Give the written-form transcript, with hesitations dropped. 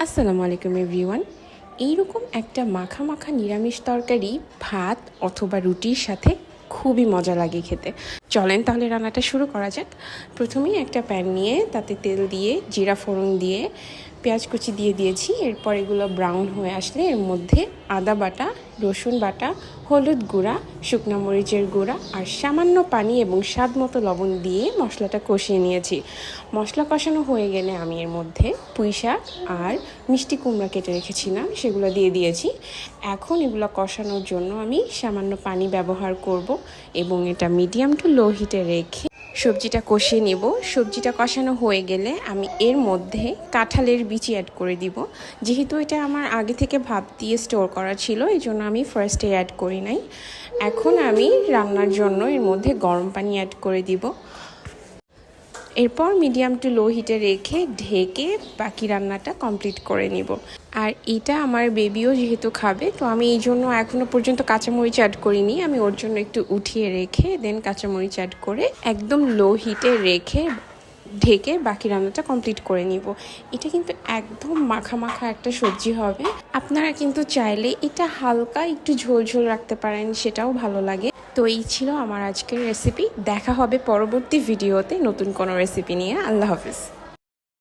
আসসালামু আলাইকুম এভরিওয়ান। এইরকম একটা মাখা মাখা নিরামিষ তরকারি ভাত অথবা রুটির সাথে খুবই মজা লাগে খেতে। চলেন তাহলে রান্নাটা শুরু করা যাক। প্রথমেই একটা প্যান নিয়ে তাতে তেল দিয়ে জিরা ফোড়ন দিয়ে পেঁয়াজ কুচি দিয়ে দিয়েছি। এরপর এগুলো ব্রাউন হয়ে আসলে এর মধ্যে আদা বাটা, রসুন বাটা, হলুদ গুঁড়া, শুকনো মরিচের গুঁড়া আর সামান্য পানি এবং স্বাদ মতো লবণ দিয়ে মশলাটা কষিয়ে নিয়েছি। মশলা কষানো হয়ে গেলে আমি এর মধ্যে পুঁই শাক আর মিষ্টি কুমড়া কেটে রেখেছিলাম সেগুলো দিয়ে দিয়েছি। এখন এগুলো কষানোর জন্য আমি সামান্য পানি ব্যবহার করব এবং এটা মিডিয়াম টু লো হিটে রেখে সবজিটা কষিয়ে নিব। সবজিটা কষানো হয়ে গেলে আমি এর মধ্যে কাঁঠালের বিচি অ্যাড করে দিব। যেহেতু এটা আমার আগে থেকে ভাপ দিয়ে স্টোর করা ছিল, এই জন্য আমি ফার্স্টে অ্যাড করি নাই। এখন আমি রান্নার জন্য এর মধ্যে গরম পানি অ্যাড করে দিব। এরপর মিডিয়াম টু লো হিটে রেখে ঢেকে বাকি রান্নাটা কমপ্লিট করে নিব। আর এটা আমার বেবিও যেহেতু খাবে, তো আমি এই জন্য এখনও পর্যন্ত কাঁচামরিচ অ্যাড করিনি। আমি ওর জন্য একটু উঠিয়ে রেখে দেন কাঁচামরিচ অ্যাড করে একদম লো হিটে রেখে ঢেকে বাকি রান্নাটা কমপ্লিট করে নিব। এটা কিন্তু একদম মাখা মাখা একটা সবজি হবে। আপনারা কিন্তু চাইলে এটা হালকা একটু ঝোল ঝোল রাখতে পারেন, সেটাও ভালো লাগে। তো এই ছিল আমার আজকের রেসিপি। দেখা হবে পরবর্তী ভিডিওতে নতুন কোনো রেসিপি নিয়ে। আল্লাহ হাফিজ।